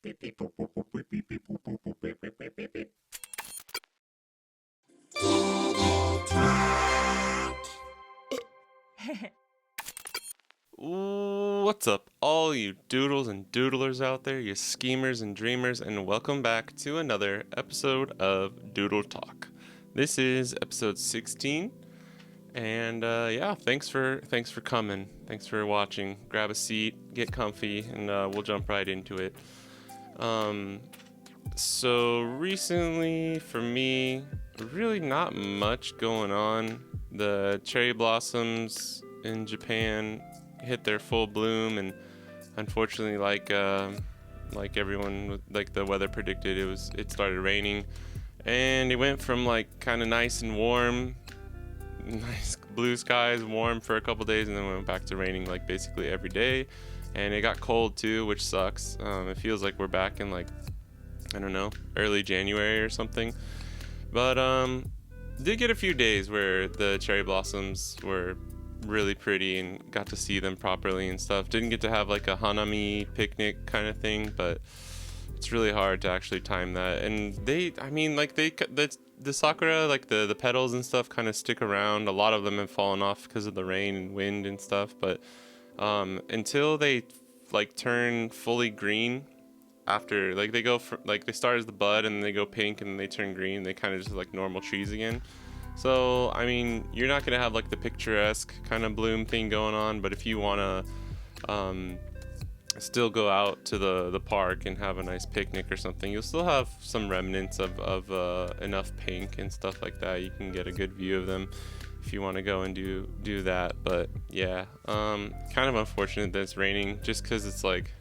What's up, all you doodles and doodlers out there, you schemers and dreamers, and welcome back to another episode of Doodle Talk. This is episode 16, and yeah, thanks for coming, thanks for watching. Grab a seat, get comfy, and we'll jump right into it. So recently, for me, really not much going on. The cherry blossoms in Japan hit their full bloom, and unfortunately, like everyone, like the weather predicted, it started raining, and it went from like kind of nice and warm, nice blue skies, warm for a couple days, and then went back to raining like basically every day, and it got cold too, which sucks. It feels like we're back in like, I don't know, early January or something, but did get a few days where the cherry blossoms were really pretty and got to see them properly and stuff. Didn't get to have like a hanami picnic kind of thing, but it's really hard to actually time that. And the sakura, like the petals and stuff, kind of stick around. A lot of them have fallen off because of the rain and wind and stuff, but until they like turn fully green, after like they go from like they start as the bud and then they go pink and then they turn green, they kind of just like normal trees again. So, I mean, you're not going to have like the picturesque kind of bloom thing going on, but if you want to still go out to the park and have a nice picnic or something, you'll still have some remnants of enough pink and stuff like that. You can get a good view of them if you want to go and do that. But yeah, kind of unfortunate that it's raining just because it's like,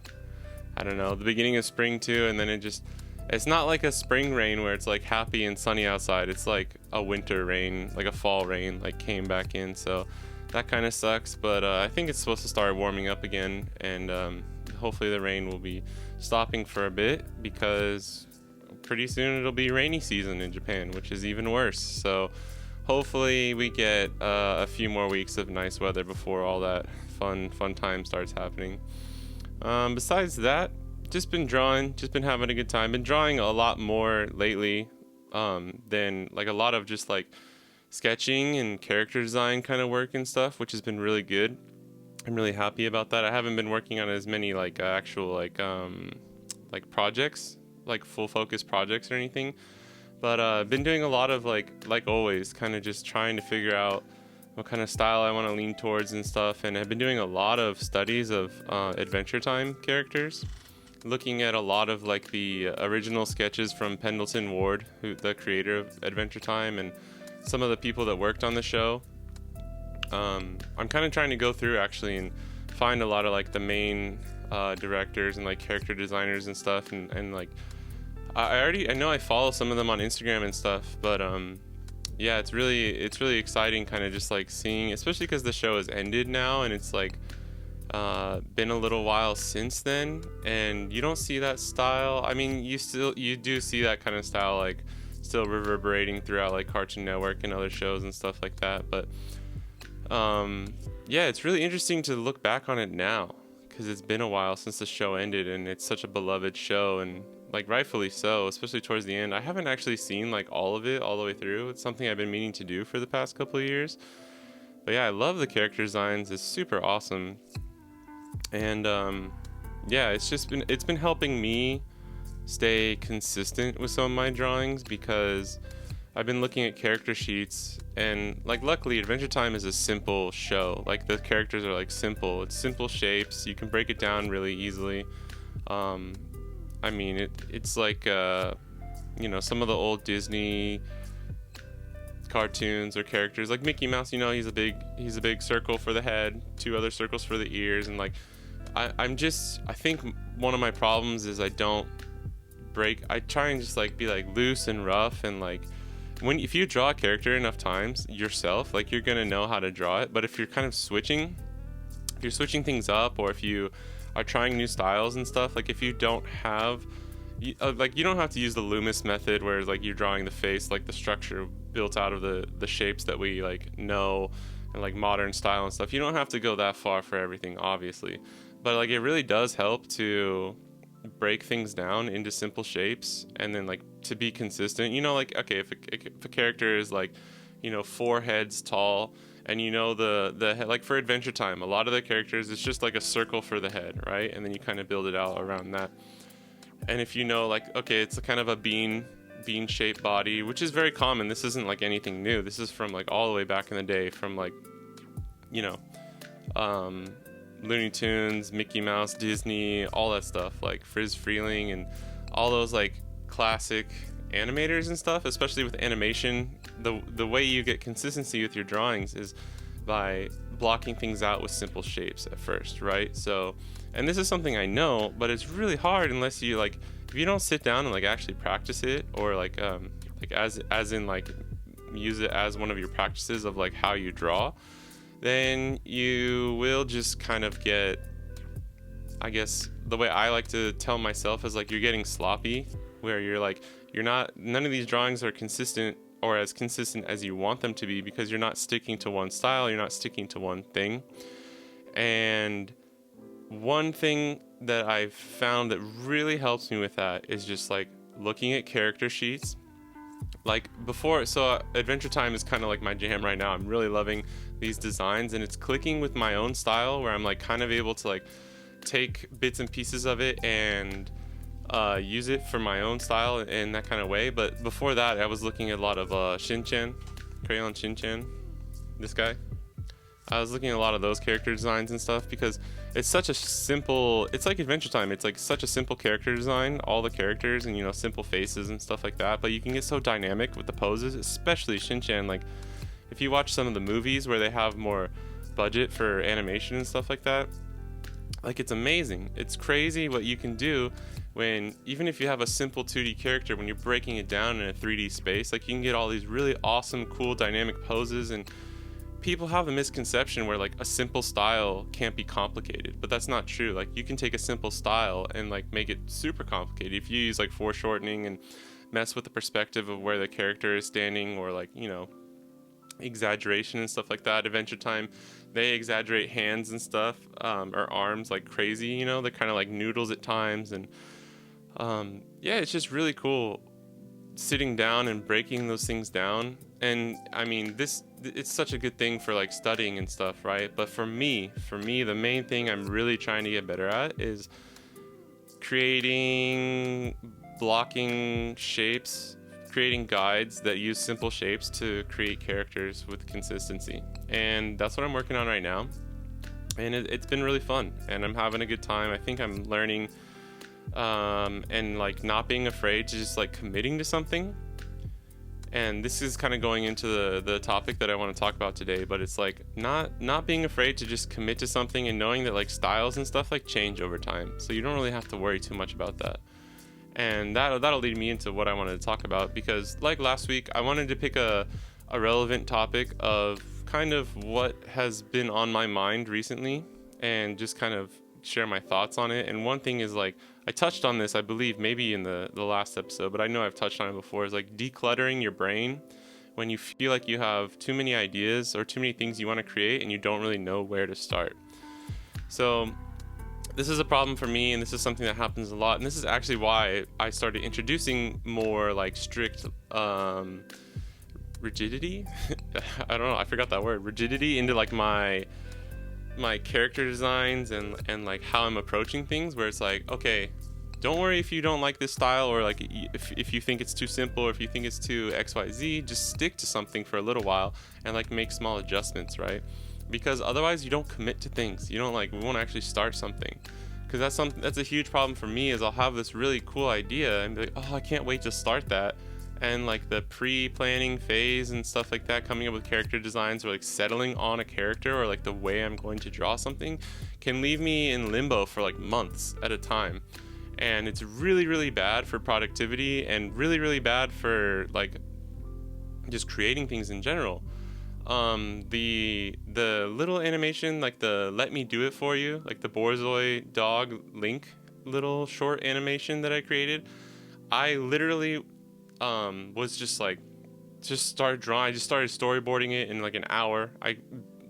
I don't know, the beginning of spring too, and then it's not like a spring rain where it's like happy and sunny outside. It's like a winter rain, like a fall rain, like came back in. So that kind of sucks. But I think it's supposed to start warming up again, and hopefully the rain will be stopping for a bit because pretty soon it'll be rainy season in Japan, which is even worse. So hopefully we get a few more weeks of nice weather before all that fun time starts happening. Besides that, just been drawing, just been having a good time. Been drawing a lot more lately than like a lot of just like sketching and character design kind of work and stuff, which has been really good. I'm really happy about that. I haven't been working on as many like actual like projects, like full focus projects or anything, but been doing a lot of like always, kind of just trying to figure out what kind of style I want to lean towards and stuff. And I've been doing a lot of studies of Adventure Time characters, looking at a lot of like the original sketches from Pendleton Ward, the creator of Adventure Time, and some of the people that worked on the show. I'm kind of trying to go through actually and find a lot of like the main directors and like character designers and stuff, and like I know I follow some of them on Instagram and stuff, but yeah, it's really exciting kind of just like seeing, especially because the show has ended now and it's like been a little while since then, and you don't see that style. I mean, you do see that kind of style like still reverberating throughout like Cartoon Network and other shows and stuff like that, but yeah, it's really interesting to look back on it now because it's been a while since the show ended, and it's such a beloved show, and like rightfully so, especially towards the end. I haven't actually seen like all of it all the way through. It's something I've been meaning to do for the past couple of years, but yeah, I love the character designs. It's super awesome. And yeah, it's been helping me stay consistent with some of my drawings because I've been looking at character sheets, and like luckily Adventure Time is a simple show. Like the characters are like simple. It's simple shapes. You can break it down really easily. I mean it's like you know, some of the old Disney cartoons or characters like Mickey Mouse, you know, he's a big circle for the head, two other circles for the ears, and like I think one of my problems is I try and just like be like loose and rough, and like if you draw a character enough times yourself, like you're gonna know how to draw it. But if you're kind of switching things up, or if you are trying new styles and stuff, like if you don't have you don't have to use the Loomis method where like you're drawing the face, like the structure built out of the shapes that we like know and like modern style and stuff. You don't have to go that far for everything, obviously, but like it really does help to break things down into simple shapes, and then like to be consistent, you know, like, okay, if a character is like, you know, 4 heads tall, and you know the head, like for Adventure Time, a lot of the characters, it's just like a circle for the head, right? And then you kind of build it out around that. And if you know, like, okay, it's a kind of a bean shaped body, which is very common. This isn't like anything new. This is from like all the way back in the day, from like, you know, um, Looney Tunes, Mickey Mouse, Disney, all that stuff, like Frizz Freeling and all those like classic animators and stuff. Especially with animation, the way you get consistency with your drawings is by blocking things out with simple shapes at first, right? So, and this is something I know, but it's really hard unless you like, if you don't sit down and like actually practice it, or like as in like use it as one of your practices of like how you draw, then you will just kind of get, I guess the way I like to tell myself is like, you're getting sloppy, where you're like, you're not, none of these drawings are consistent or as consistent as you want them to be, because you're not sticking to one style, you're not sticking to one thing. And one thing that I've found that really helps me with that is just like looking at character sheets. Like before, so Adventure Time is kind of like my jam right now. I'm really loving these designs, and it's clicking with my own style, where I'm like kind of able to like take bits and pieces of it and use it for my own style in that kind of way. But before that, I was looking at a lot of Shin-chan, Crayon Shin-chan, this guy. I was looking at a lot of those character designs and stuff, because it's such a simple, it's like Adventure Time, it's like such a simple character design, all the characters, and you know, simple faces and stuff like that, but you can get so dynamic with the poses, especially Shin-chan. Like if you watch some of the movies where they have more budget for animation and stuff like that, like it's amazing. It's crazy what you can do when, even if you have a simple 2D character, when you're breaking it down in a 3D space, like you can get all these really awesome, cool, dynamic poses. And people have a misconception where like a simple style can't be complicated, but that's not true. Like you can take a simple style and like make it super complicated if you use like foreshortening and mess with the perspective of where the character is standing, or like, you know, exaggeration and stuff like that. Adventure Time, they exaggerate hands and stuff, or arms like crazy, you know, they're kind of like noodles at times. And yeah, it's just really cool sitting down and breaking those things down. And I mean, it's such a good thing for like studying and stuff, right? But for me, the main thing I'm really trying to get better at is creating blocking shapes, creating guides that use simple shapes to create characters with consistency. And that's what I'm working on right now. And it's been really fun, and I'm having a good time. I think I'm learning and like not being afraid to just like committing to something. And this is kind of going into the topic that I want to talk about today, but it's like not being afraid to just commit to something, and knowing that like styles and stuff like change over time, so you don't really have to worry too much about that. And that'll lead me into what I wanted to talk about, because like last week, I wanted to pick a relevant topic of kind of what has been on my mind recently, and just kind of share my thoughts on it. And one thing is, like, I touched on this, I believe, maybe in the last episode, but I know I've touched on it before, is like decluttering your brain when you feel like you have too many ideas or too many things you want to create and you don't really know where to start. So this is a problem for me, and this is something that happens a lot, and this is actually why I started introducing more like strict rigidity I don't know, I forgot that word, rigidity, into like my character designs and like how I'm approaching things, where it's like, okay, don't worry if you don't like this style, or like if you think it's too simple, or if you think it's too XYZ, just stick to something for a little while and like make small adjustments, right? Because otherwise you don't commit to things. You don't like, we won't actually start something. Because that's a huge problem for me, is I'll have this really cool idea and be like, oh, I can't wait to start that. And like the pre-planning phase and stuff like that, coming up with character designs, or like settling on a character, or like the way I'm going to draw something, can leave me in limbo for like months at a time. And it's really, really bad for productivity, and really, really bad for like just creating things in general. The little animation, like the let me do it for you, like the Borzoi dog Link little short animation that I created, I literally was just like, just started drawing. I just started storyboarding it in like an hour. I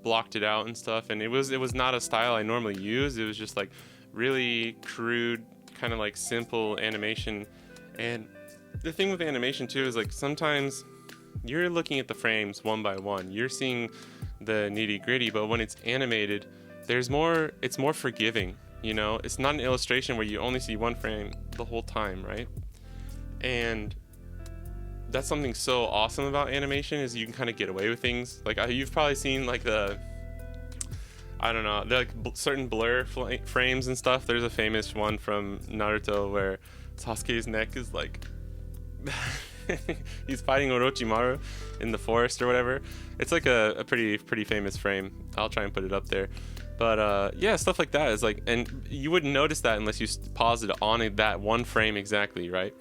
blocked it out and stuff, and it was not a style I normally use. It was just like really crude kind of like simple animation. And the thing with animation too is like sometimes you're looking at the frames one by one, you're seeing the nitty gritty, but when it's animated, it's more forgiving, you know? It's not an illustration where you only see one frame the whole time, right? And that's something so awesome about animation, is you can kind of get away with things. Like you've probably seen like I don't know, like certain blur frames and stuff. There's a famous one from Naruto where Sasuke's neck is like he's fighting Orochimaru in the forest or whatever. It's like a pretty famous frame. I'll try and put it up there. But yeah, stuff like that is like, and you wouldn't notice that unless you pause it on that one frame exactly, right?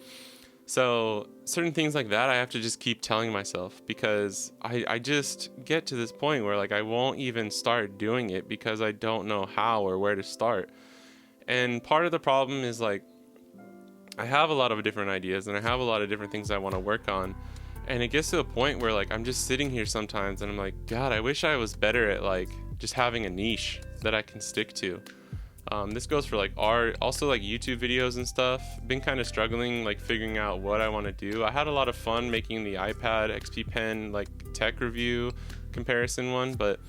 So certain things like that I have to just keep telling myself, because I just get to this point where like I won't even start doing it because I don't know how or where to start. And part of the problem is like I have a lot of different ideas and I have a lot of different things I want to work on, and it gets to a point where like I'm just sitting here sometimes and I'm like, God, I wish I was better at like just having a niche that I can stick to. This goes for like art, also like YouTube videos and stuff. Been kind of struggling like figuring out what I want to do. I had a lot of fun making the iPad XP Pen like tech review comparison one, but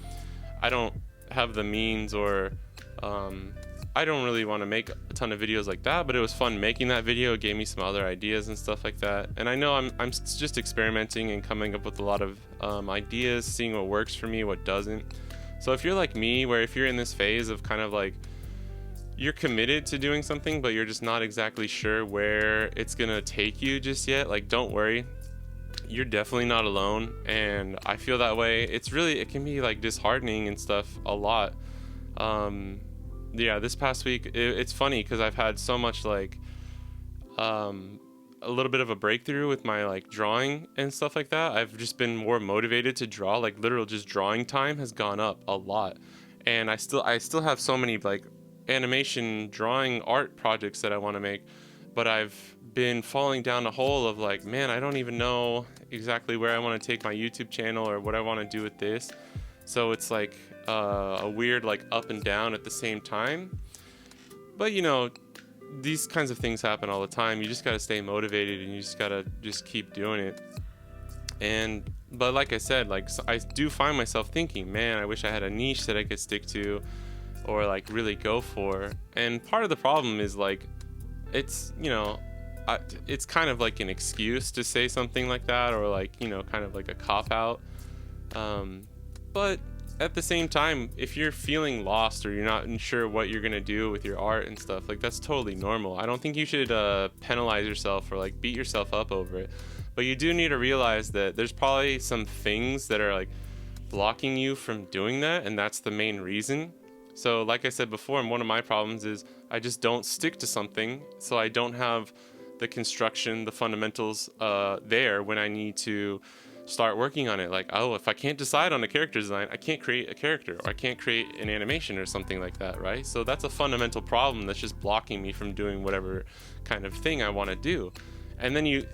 I don't have the means, or I don't really want to make a ton of videos like that, but it was fun making that video. It gave me some other ideas and stuff like that. And I know I'm just experimenting and coming up with a lot of ideas, seeing what works for me, what doesn't. So if you're like me, where if you're in this phase of kind of like you're committed to doing something, but you're just not exactly sure where it's gonna take you just yet, like don't worry, you're definitely not alone. And I feel that way. It can be like disheartening and stuff a lot. Yeah, this past week it's funny because I've had so much like a little bit of a breakthrough with my like drawing and stuff like that. I've just been more motivated to draw. Like literal just drawing time has gone up a lot, and I still have so many like animation drawing art projects that I want to make, but I've been falling down a hole of like, man, I don't even know exactly where I want to take my YouTube channel or what I want to do with this. So it's like a weird like up and down at the same time. But you know, these kinds of things happen all the time. You just got to stay motivated and you just got to just keep doing it. But like I said, like I do find myself thinking, man, I wish I had a niche that I could stick to or like really go for. And part of the problem is like it's, you know, it's kind of like an excuse to say something like that, or like, you know, kind of like a cop out. But at the same time, if you're feeling lost or you're not sure what you're gonna do with your art and stuff, like that's totally normal. I don't think you should penalize yourself or like beat yourself up over it, but you do need to realize that there's probably some things that are like blocking you from doing that, and that's the main reason. So like I said before, one of my problems is I just don't stick to something, so I don't have the construction, the fundamentals there when I need to start working on it. Like, oh, if I can't decide on a character design, I can't create a character, or I can't create an animation or something like that, right? So that's a fundamental problem that's just blocking me from doing whatever kind of thing I want to do. And then you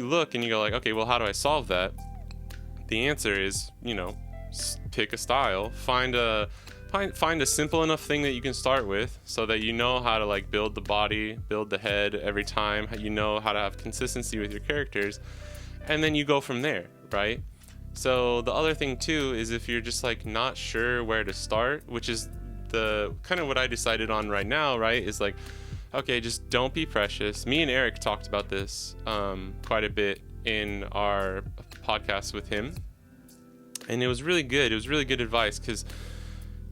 look and you go like, okay, well, how do I solve that? The answer is, you know, pick a style, find a simple enough thing that you can start with, so that you know how to like build the body, build the head every time, you know how to have consistency with your characters, and then you go from there, right? So the other thing too is if you're just like not sure where to start, which is the kind of what I decided on right now, right, is like, okay, just don't be precious. Me and Eric talked about this quite a bit in our podcast with him, and it was really good. It was really good advice, because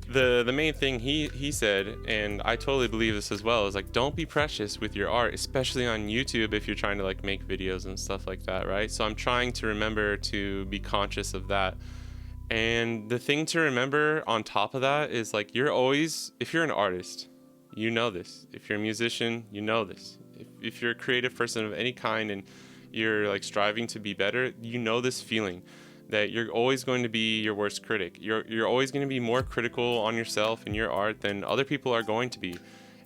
the main thing he said, and I totally believe this as well, is like, don't be precious with your art, especially on YouTube if you're trying to like make videos and stuff like that, right? So I'm trying to remember to be conscious of that. And the thing to remember on top of that is like, if you're an artist, you know this. If you're a musician, you know this. If you're a creative person of any kind and you're like striving to be better, you know this feeling that you're always going to be your worst critic. You're always going to be more critical on yourself and your art than other people are going to be.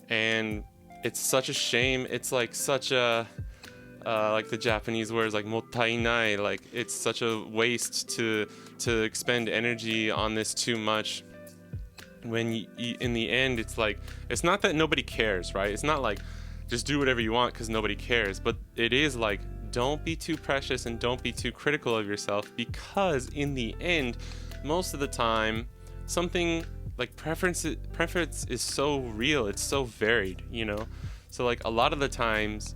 And it's such a shame. It's like such a like the Japanese words like mottainai, like it's such a waste to expend energy on this too much, when in the end it's like, it's not that nobody cares, right? It's not like just do whatever you want because nobody cares. But it is like, don't be too precious and don't be too critical of yourself, because in the end, most of the time, something like preference is so real, it's so varied, you know? So like a lot of the times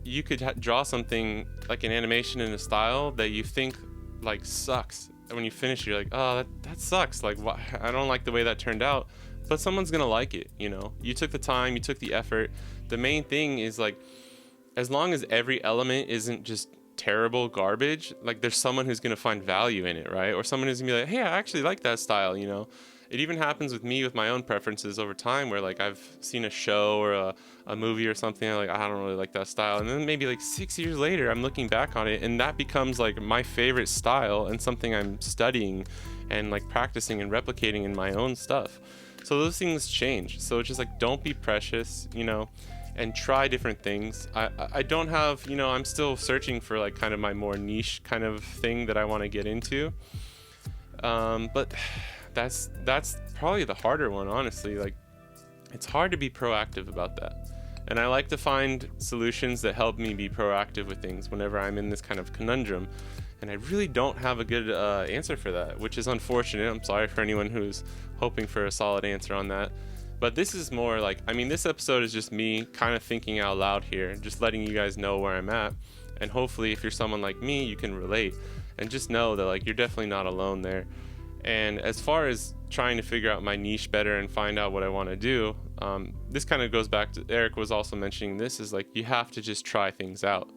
you could draw something like an animation in a style that you think like sucks, and when you finish you're like, oh, that sucks, like I don't like the way that turned out, but someone's gonna like it, you know? You took the time, you took the effort. The main thing is like, as long as every element isn't just terrible garbage, like there's someone who's gonna find value in it, right? Or someone who's gonna be like, hey, I actually like that style, you know? It even happens with me with my own preferences over time, where like I've seen a show or a movie or something, I'm like, I don't really like that style, and then maybe like 6 years later I'm looking back on it and that becomes like my favorite style and something I'm studying and like practicing and replicating in my own stuff. So those things change. So it's just like, don't be precious, you know, and try different things. I don't have, you know, I'm still searching for like kind of my more niche kind of thing that I want to get into, but that's probably the harder one, honestly. Like, it's hard to be proactive about that, and I like to find solutions that help me be proactive with things whenever I'm in this kind of conundrum, and I really don't have a good answer for that, which is unfortunate. I'm sorry for anyone who's hoping for a solid answer on that. But this is more like, I mean, this episode is just me kind of thinking out loud here, just letting you guys know where I'm at. And hopefully if you're someone like me, you can relate and just know that like you're definitely not alone there. And as far as trying to figure out my niche better and find out what I want to do, this kind of goes back to, Eric was also mentioning this, is like, you have to just try things out.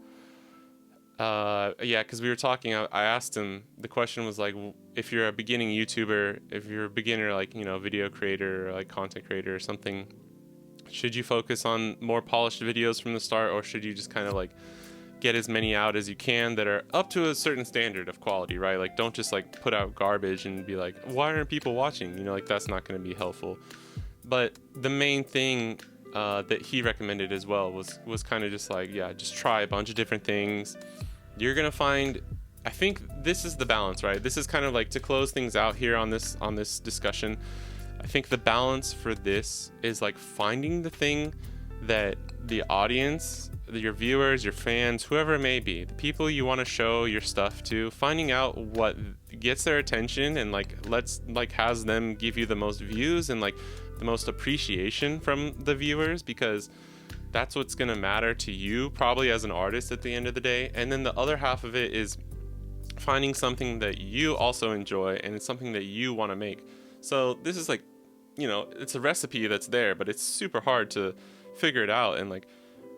Yeah, because we were talking, I asked him, the question was like, if you're a beginning YouTuber, if you're a beginner, like, you know, video creator or like content creator or something, should you focus on more polished videos from the start, or should you just kind of like get as many out as you can that are up to a certain standard of quality, right? Like, don't just like put out garbage and be like, why aren't people watching? You know, like, that's not going to be helpful. But the main thing that he recommended as well was kind of just like, yeah, just try a bunch of different things. You're gonna find, I think this is the balance, right? This is kind of like, to close things out here on this discussion, I think the balance for this is like finding the thing that the audience, your viewers, your fans, whoever it may be, the people you want to show your stuff to, finding out what gets their attention and like has them give you the most views and like the most appreciation from the viewers, because that's what's going to matter to you probably as an artist at the end of the day. And then the other half of it is finding something that you also enjoy and it's something that you want to make. So this is like, you know, it's a recipe that's there, but it's super hard to figure it out and like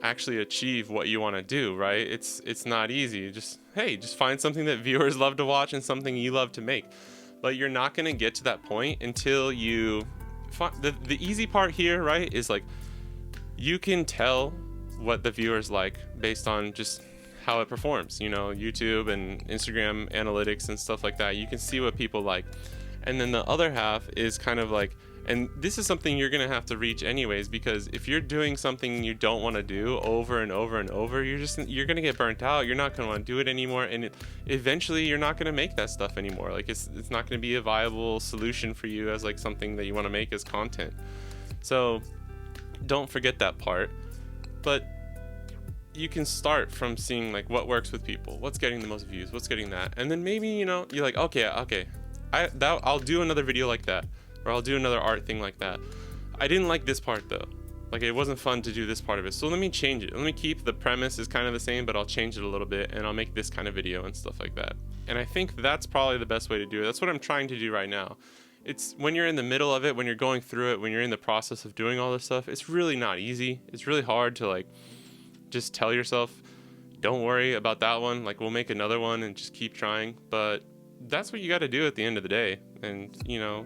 actually achieve what you want to do, right? It's not easy. Just find something that viewers love to watch and something you love to make. But you're not going to get to that point until you find the easy part here, right? Is like, you can tell what the viewers like based on just how it performs, you know, YouTube and Instagram analytics and stuff like that. You can see what people like. And then the other half is kind of like, and this is something you're going to have to reach anyways, because if you're doing something you don't want to do over and over and over, you're going to get burnt out. You're not going to want to do it anymore. And eventually you're not going to make that stuff anymore. Like, it's not going to be a viable solution for you as like something that you want to make as content. So don't forget that part. But you can start from seeing like what works with people, what's getting the most views, what's getting that. And then maybe, you know, you're like, okay, I'll do another video like that, or I'll do another art thing like that. I didn't like this part though. Like, it wasn't fun to do this part of it. So let me change it. Let me keep the premise is kind of the same, but I'll change it a little bit and I'll make this kind of video and stuff like that. And I think that's probably the best way to do it. That's what I'm trying to do right now. It's when you're in the middle of it, when you're going through it, when you're in the process of doing all this stuff, it's really not easy. It's really hard to like just tell yourself, don't worry about that one. Like, we'll make another one and just keep trying. But that's what you got to do at the end of the day. And, you know,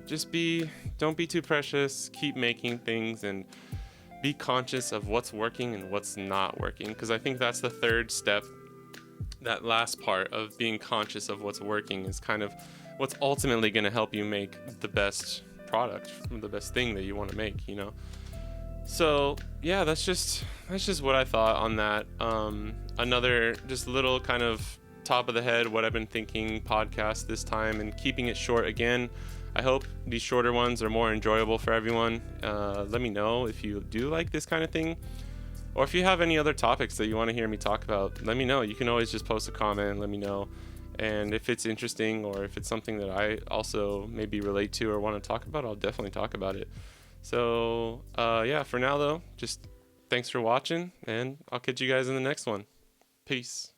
don't be too precious, keep making things and be conscious of what's working and what's not working. Because I think that's the third step. That last part of being conscious of what's working is kind of what's ultimately going to help you make the best product, the best thing that you want to make, you know? So yeah, that's just what I thought on that. Another just little kind of top of the head, what I've been thinking podcast this time, and keeping it short again. I hope these shorter ones are more enjoyable for everyone. Let me know if you do like this kind of thing. Or if you have any other topics that you want to hear me talk about, let me know. You can always just post a comment and let me know. And if it's interesting or if it's something that I also maybe relate to or want to talk about, I'll definitely talk about it. So, yeah, for now though, just thanks for watching, and I'll catch you guys in the next one. Peace.